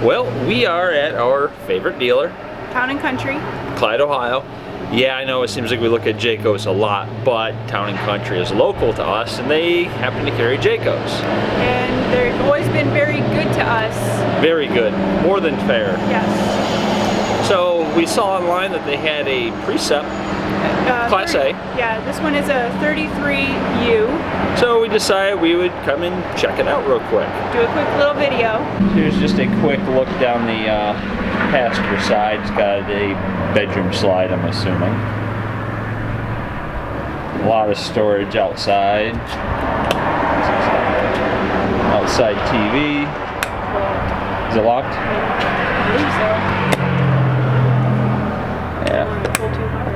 Well, we are at our favorite dealer, Town and Country. Clyde, Ohio. Yeah, I know it seems like we look at Jayco's a lot, but Town and Country is local to us, and they happen to carry Jayco's. And they've always been very good to us. Very good, more than fair. Yes. So we saw online that they had a Precept Class A. Yeah, this one is a 33U. So we decided we would come and check it out real quick. Do a quick little video. Here's just a quick look down the passenger side. It's got a bedroom slide, I'm assuming. A lot of storage outside. Outside TV. Is it locked? I believe so. Yeah.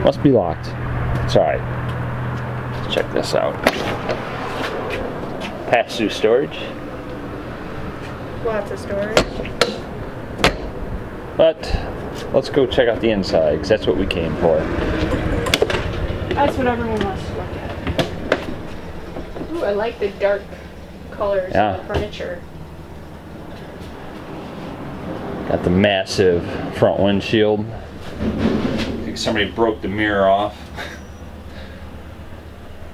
Must be locked. It's alright. Let's check this out. Pass-through storage. Lots of storage. But let's go check out the inside, because that's what we came for. That's what everyone wants to look at. Ooh, I like the dark colors of the furniture. Got the massive front windshield. I think somebody broke the mirror off.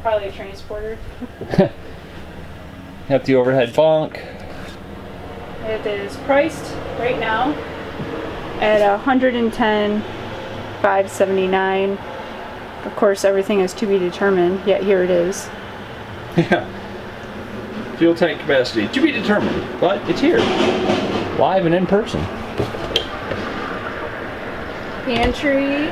Probably a transporter. Got the overhead bunk. It is priced right now at $110,579. Of course, everything is to be determined, yet here it is. Yeah. Fuel tank capacity to be determined, but it's here. Live and in person. Pantry.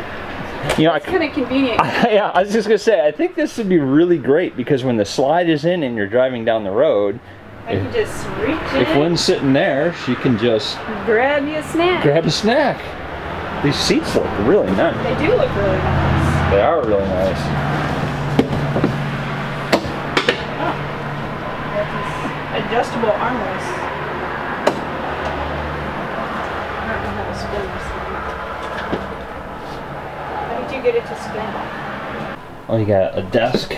You know, it's kind of convenient. Yeah, I was just gonna say, I think this would be really great because when the slide is in and you're driving down the road, I can just reach in. If Lynn's sitting there, she can just grab you a snack. Grab a snack. These seats look really nice. They do look really nice. They are really nice. Oh, that's this adjustable armrest. I don't know how to spin this thing. How did you get it to spin? Oh, you got a desk.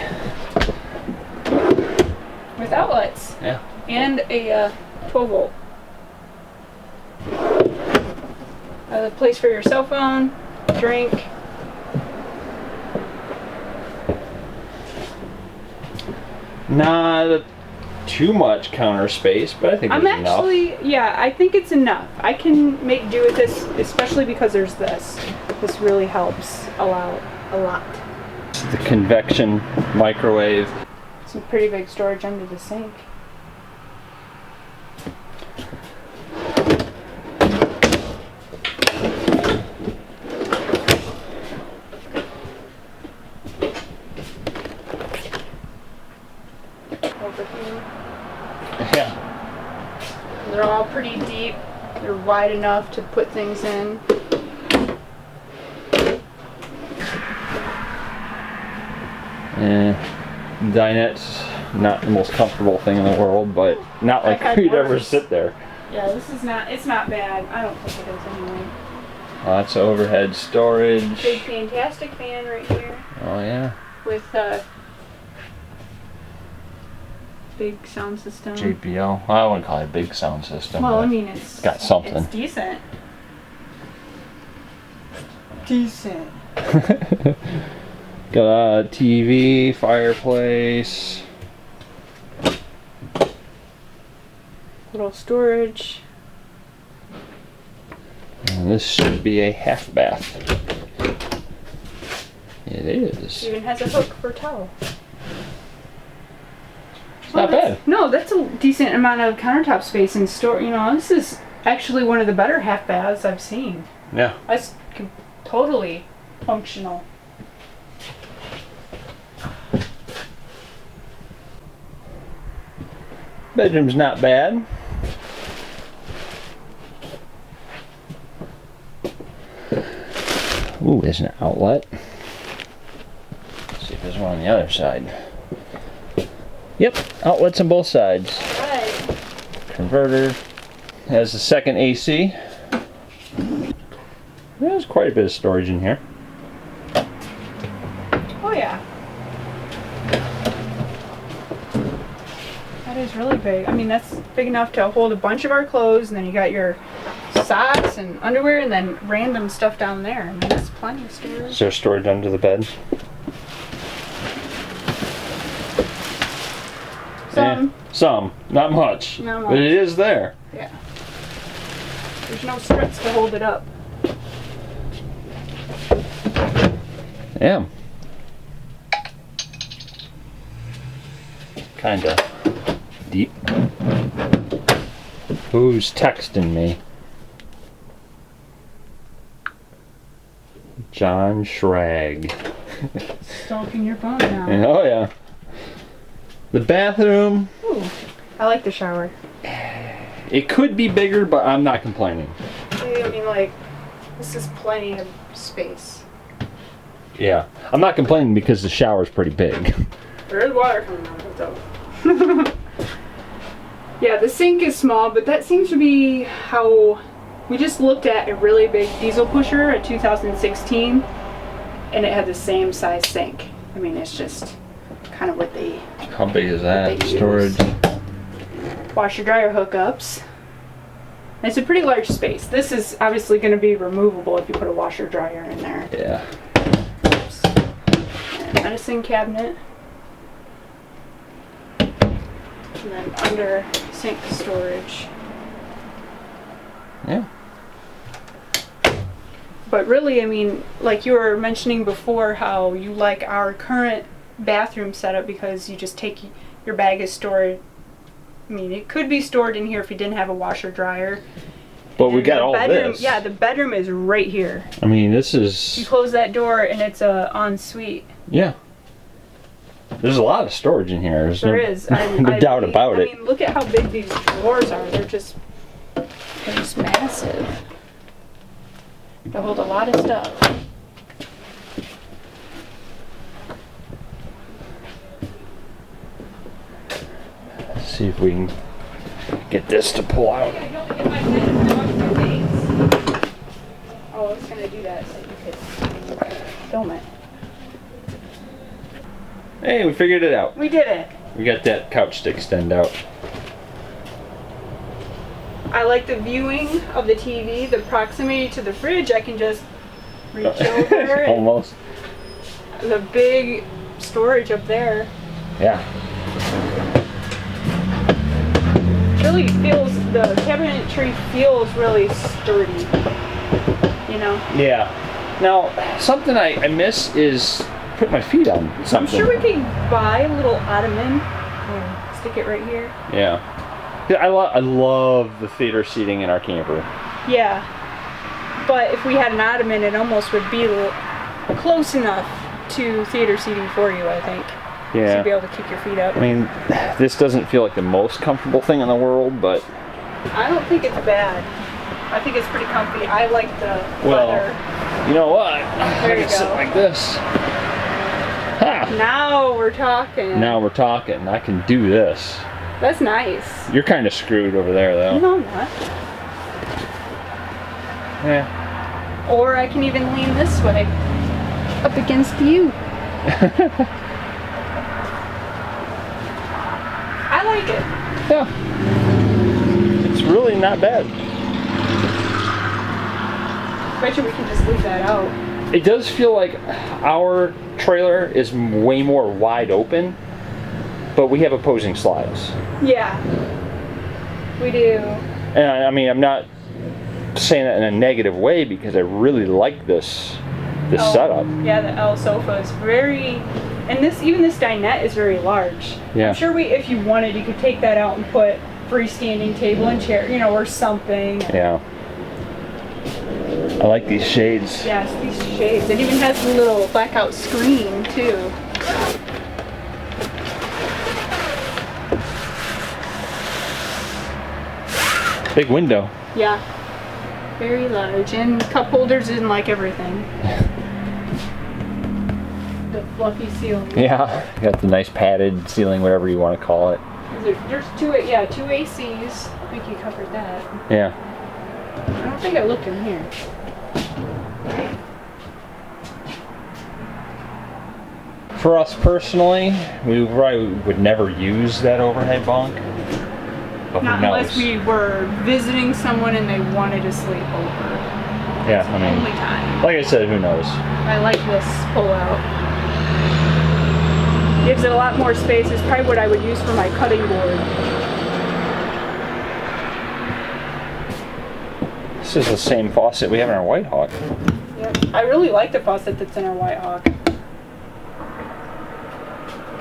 With outlets. Yeah. And a 12 volt. A place for your cell phone, drink. Not too much counter space, but I think it's enough. Yeah, I think it's enough. I can make do with this, especially because there's this. This really helps a lot. The convection microwave. Some pretty big storage under the sink. Over here. Yeah. They're all pretty deep. They're wide enough to put things in. Dinette's not the most comfortable thing in the world, but not like you'd ever sit there. Yeah, this is not, it's not bad. I don't think it is anyway. Lots of overhead storage. Big fantastic fan right here. Oh yeah. With big sound system. JBL. Well, I wouldn't call it a big sound system. Well, I mean it's got something. It's decent. Decent. Got a TV, fireplace. Little storage. And this should be a half bath. It is. Even has a hook for towel. It's not bad. No, that's a decent amount of countertop space and store. You know, this is actually one of the better half baths I've seen. Yeah. That's totally functional. Bedroom's not bad. Ooh, there's an outlet. Let's see if there's one on the other side. Yep, outlets on both sides. Right. Converter. Has the second AC. There's quite a bit of storage in here. Oh yeah. That is really big. I mean, that's big enough to hold a bunch of our clothes, and then you got your socks and underwear and then random stuff down there. I mean, that's plenty of storage. Is there storage under the bed? Some, not much. Not much. But it is there. Yeah. There's no struts to hold it up. Yeah. Kinda deep. Who's texting me? John Schrag. Stalking your phone now. Oh yeah. The bathroom. Ooh, I like the shower. It could be bigger, but I'm not complaining. I mean, like, this is plenty of space. Yeah. I'm not complaining because the shower's pretty big. There is water coming out of it, though. Yeah, the sink is small, but that seems to be how... We just looked at a really big diesel pusher, a 2016, and it had the same size sink. I mean, it's just kind of what they... How big is that? Storage. Washer dryer hookups. And it's a pretty large space. This is obviously going to be removable if you put a washer dryer in there. Yeah. Oops. And medicine cabinet. And then under sink storage. Yeah. But really, I mean, like you were mentioning before, how you like our current bathroom setup because you just take your bag is stored. I mean, it could be stored in here if you didn't have a washer dryer. But we got the all bedroom, this. Yeah, the bedroom is right here. I mean, this You is... close that door and it's a ensuite. Yeah. There's a lot of storage in here. There's There no, is. no doubt about it. I mean, look at how big these drawers are. They're just massive. They hold a lot of stuff. Let's see if we can get this to pull out. Oh, I was going to do that so you could film it. Hey, we figured it out. We did it. We got that couch to extend out. I like the viewing of the TV, the proximity to the fridge. I can just reach over it. Almost. The big storage up there. Yeah. Really feels, the cabinetry feels really sturdy. You know? Yeah. Now, something I miss is put my feet on something. I'm sure we could buy a little ottoman and stick it right here. Yeah. I love the theater seating in our camper. Yeah. But if we had an ottoman, it almost would be close enough to theater seating for you, I think. Yeah. To be able to kick your feet up. I mean, this doesn't feel like the most comfortable thing in the world, but... I don't think it's bad. I think it's pretty comfy. I like the leather. You know what? There I you can sit go. like this. Ha! Now we're talking. Now we're talking. I can do this. That's nice. You're kind of screwed over there, though. No, I'm not. Yeah. Or I can even lean this way, up against you. I like it. Yeah. It's really not bad. Bet you we can just leave that out. It does feel like our trailer is way more wide open, but we have opposing slides. Yeah, we do. And I mean, I'm not saying that in a negative way because I really like this setup. Yeah, the L sofa is very, and even this dinette is very large. Yeah. I'm sure if you wanted, you could take that out and put freestanding table and chair, or something. Yeah. I like these shades. Yes, these shades. It even has a little blackout screen too. Big window. Yeah, very large, and cup holders in like everything. The fluffy ceiling. Yeah. Got the nice padded ceiling, whatever you want to call it. There's two ACs. I think you covered that. Yeah. I don't think I looked in here. For us personally, we probably would never use that overhead bunk. But Not who knows? unless we were visiting someone and they wanted to sleep over. Yeah, I mean, Only time. like I said, who knows? I like this pull-out. Gives it a lot more space. It's probably what I would use for my cutting board. This is the same faucet we have in our White Hawk. Yep. I really like the faucet that's in our White Hawk.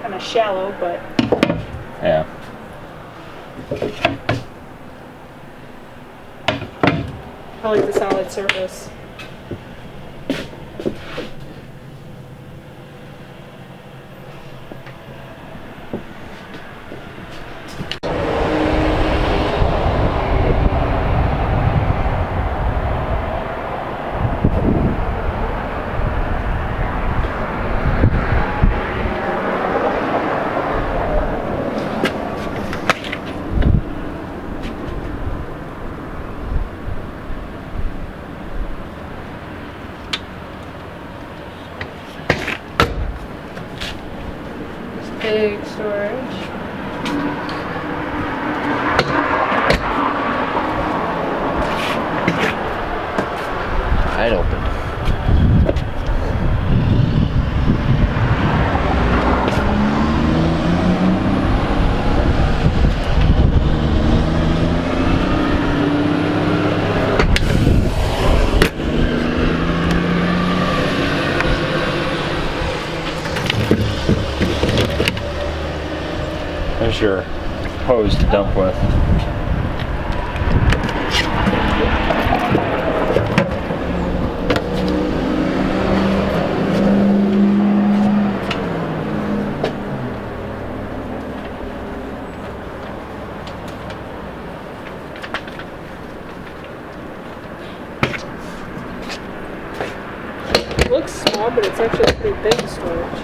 Kind of shallow, but Yeah. I like the solid surface. Big storage. Wide open. There's your hose to dump with. It looks small, but it's actually a pretty big storage.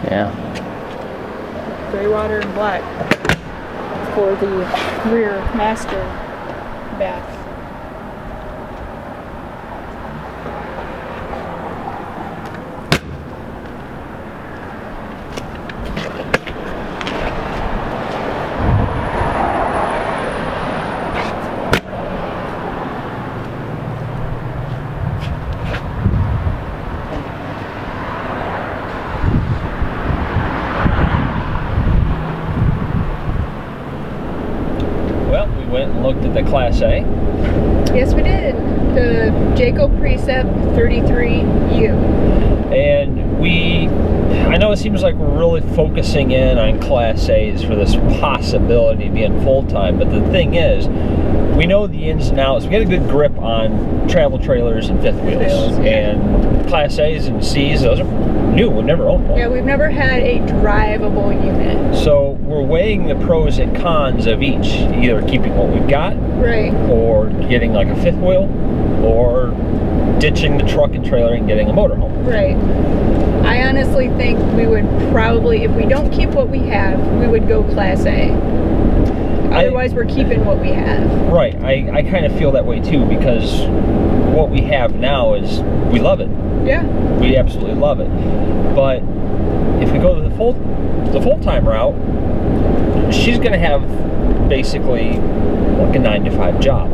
Yeah. Gray water and black for the rear master bath. Went and looked at the Class A. Yes, we did. The Jayco Precept 33U. And I know it seems like we're really focusing in on Class A's for this possibility of being full-time, but the thing is, we know the ins and outs. We get a good grip on travel trailers and fifth wheels. And Class A's and C's, those are new. We've never owned one. Yeah, we've never had a drivable unit. So we're weighing the pros and cons of each, either keeping what we've got, right, or getting like a fifth wheel, or ditching the truck and trailer and getting a motorhome. Right. I honestly think we would probably, if we don't keep what we have, we would go Class A. Otherwise, we're keeping what we have. Right. I kind of feel that way too, because what we have now is, we love it. Yeah. We absolutely love it. But if we go to the full-time route, she's going to have basically like a 9-to-5 job.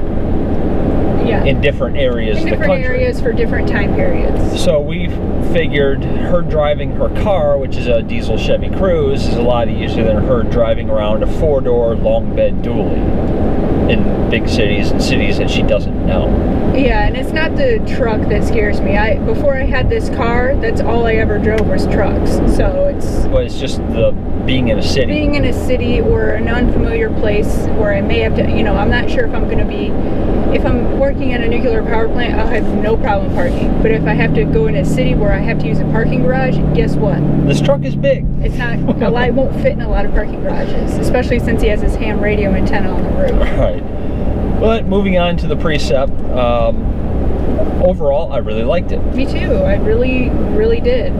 Yeah. In different areas of the country. Different areas for different time periods. So we figured her driving her car, which is a diesel Chevy Cruze, is a lot easier than her driving around a 4-door long bed dually in big cities and cities that she doesn't know. Yeah, and it's not the truck that scares me. Before I had this car, that's all I ever drove was trucks. So But it's just the being in a city. Being in a city or an unfamiliar place where I may have to, I'm not sure if I'm going to be, if I'm working at a nuclear power plant, I'll have no problem parking. But if I have to go in a city where I have to use a parking garage, guess what? This truck is big. It's not, it won't fit in a lot of parking garages, especially since he has his ham radio antenna on the roof. Right. But moving on to the Precept, overall, I really liked it. Me too. I really, really did.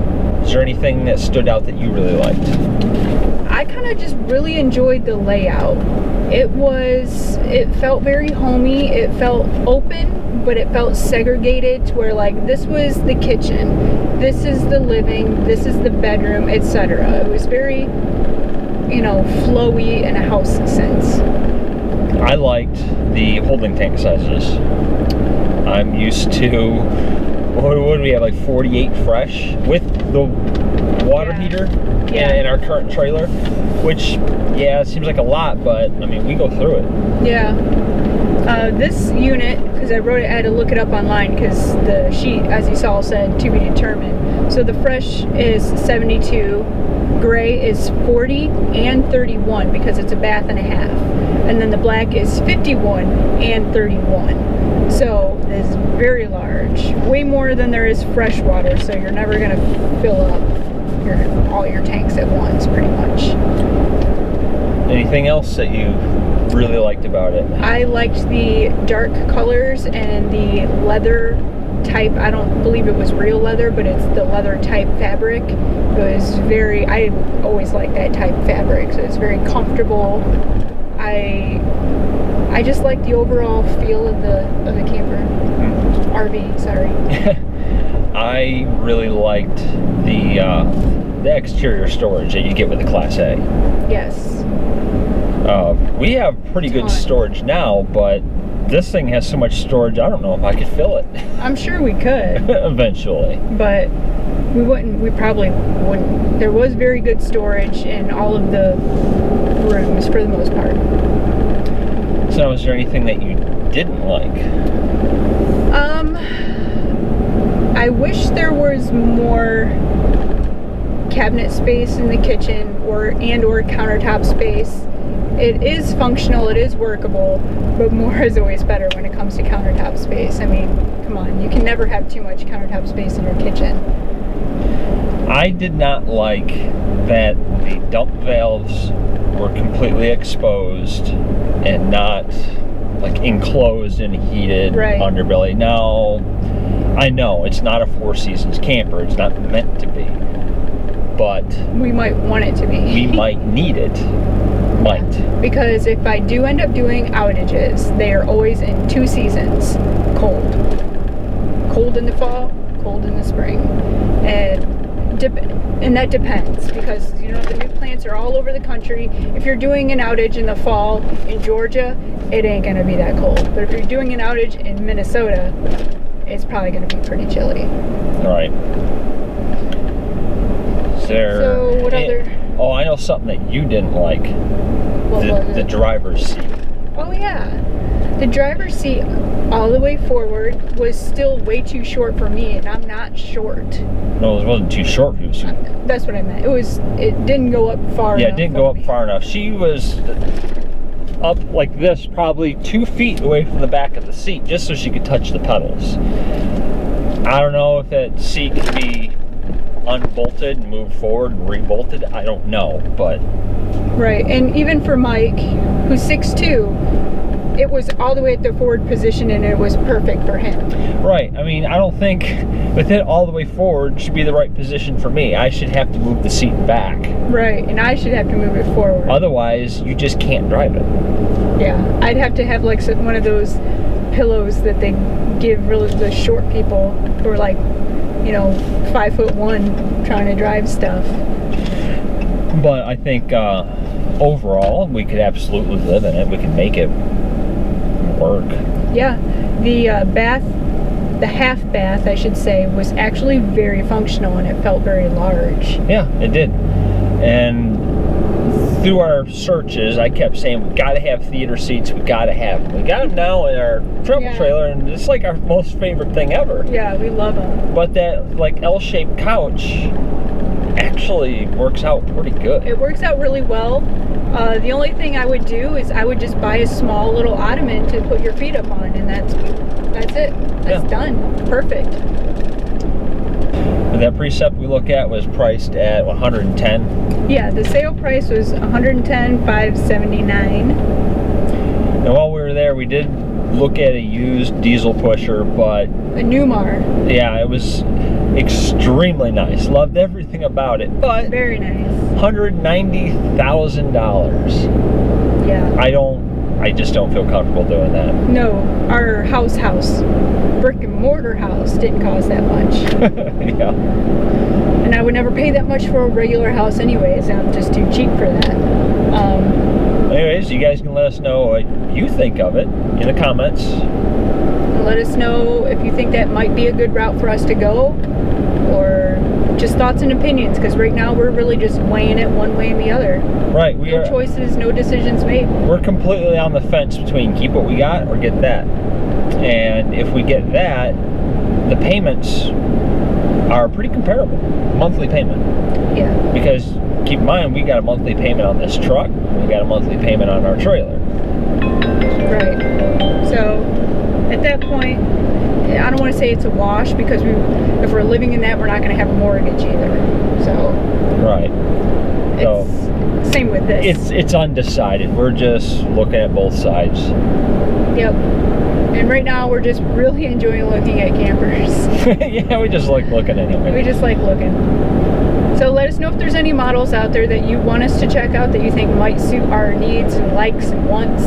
Is there anything that stood out that you really liked? I kind of just really enjoyed the layout. It felt very homey. It felt open, but it felt segregated to where like this was the kitchen, this is the living, this is the bedroom, etc. It was very you know, flowy in a house sense. I liked the holding tank sizes. I'm used to, what do we have, like 48 fresh with the water heater in our current trailer, which, yeah, it seems like a lot, but I mean, we go through it. Yeah. This unit, because I had to look it up online because the sheet, as you saw, said to be determined. So the fresh is 72, gray is 40 and 31 because it's a bath and a half. And then the black is 51 and 31. So it's very large, way more than there is fresh water, so you're never going to fill up all your tanks at once, pretty much. Anything else that you really liked about it? I liked the dark colors and the leather type. I don't believe it was real leather, but it's the leather type fabric. It was I always like that type fabric, so it's very comfortable. I just like the overall feel of the camper. RV, sorry. I really liked the exterior storage that you get with the Class A. Yes. We have pretty good storage now, but this thing has so much storage, I don't know if I could fill it. I'm sure we could. Eventually. But we probably wouldn't. There was very good storage in all of the rooms for the most part. So is there anything that you didn't like? I wish there was more cabinet space in the kitchen or countertop space. It is functional, it is workable, but more is always better when it comes to countertop space. I mean, come on, you can never have too much countertop space in your kitchen. I did not like that the dump valves were completely exposed and not like enclosed and heated underbelly. Now, I know it's not a Four Seasons camper, it's not meant to be, but we might want it to be. We might need it. Might. Because if I do end up doing outages, they are always in 2 seasons. Cold. Cold in the fall, cold in the spring. And that depends, because you know the new plants are all over the country. If you're doing an outage in the fall in Georgia, it ain't gonna be that cold. But if you're doing an outage in Minnesota, it's probably gonna be pretty chilly. All right. So what other? Oh, I know something that you didn't like. The driver's seat. Oh yeah. The driver's seat all the way forward was still way too short for me, and I'm not short. No, it wasn't too short for you. That's what I meant. It didn't go up far enough. Yeah, it didn't go up far enough. She was up like this, probably 2 feet away from the back of the seat, just so she could touch the pedals. I don't know if that seat could be unbolted and moved forward and rebolted. I don't know, but... Right, and even for Mike, who's 6'2", it was all the way at the forward position and it was perfect for him. Right, I mean, I don't think with it all the way forward should be the right position for me. I should have to move the seat back. Right, and I should have to move it forward. Otherwise, you just can't drive it. Yeah, I'd have to have like one of those pillows that they give really the short people who are like, you know, 5'1", trying to drive stuff. But I think overall, we could absolutely live in it. We can make it work. Yeah, the the half bath, I should say, was actually very functional and it felt very large. Yeah, it did. And through our searches, I kept saying, we gotta have theater seats, we gotta have them. We got them now in our travel trailer, and it's like our most favorite thing ever. Yeah, we love them. But that like L-shaped couch actually works out pretty good. It works out really well. The only thing I would do is I would just buy a small little ottoman to put your feet up on, and that's it. That's done. Perfect. That Precept we look at was priced at $110. Yeah, the sale price was $110,579. And while we were there, we did look at a used diesel pusher, but a Newmar. Yeah, it was extremely nice. Loved everything about it, but very nice. $190,000. Yeah. I just don't feel comfortable doing that. No, our house, brick and mortar house didn't cost that much. Yeah. And I would never pay that much for a regular house anyways. I'm just too cheap for that. Anyways, you guys can let us know what you think of it in the comments. Let us know if you think that might be a good route for us to go, or just thoughts and opinions, because right now we're really just weighing it one way and the other. Right. No choices, no decisions made. We're completely on the fence between keep what we got or get that. And if we get that, the payments are pretty comparable. Monthly payment. Yeah. Because keep in mind, we got a monthly payment on this truck. We got a monthly payment on our trailer. Right. So at that point, I don't want to say it's a wash, because if we're living in that, we're not going to have a mortgage either. So. Right. So same with this. It's undecided. We're just looking at both sides. Yep. And right now we're just really enjoying looking at campers. Yeah, we just like looking anyway. We just like looking. So let us know if there's any models out there that you want us to check out that you think might suit our needs and likes and wants,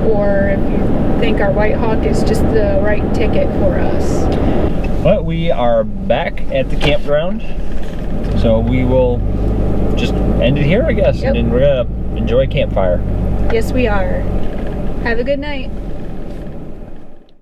or if you think our White Hawk is just the right ticket for us. But we are back at the campground, so we will just end it here, I guess. Yep. And then we're gonna enjoy campfire. Yes, we are. Have a good night.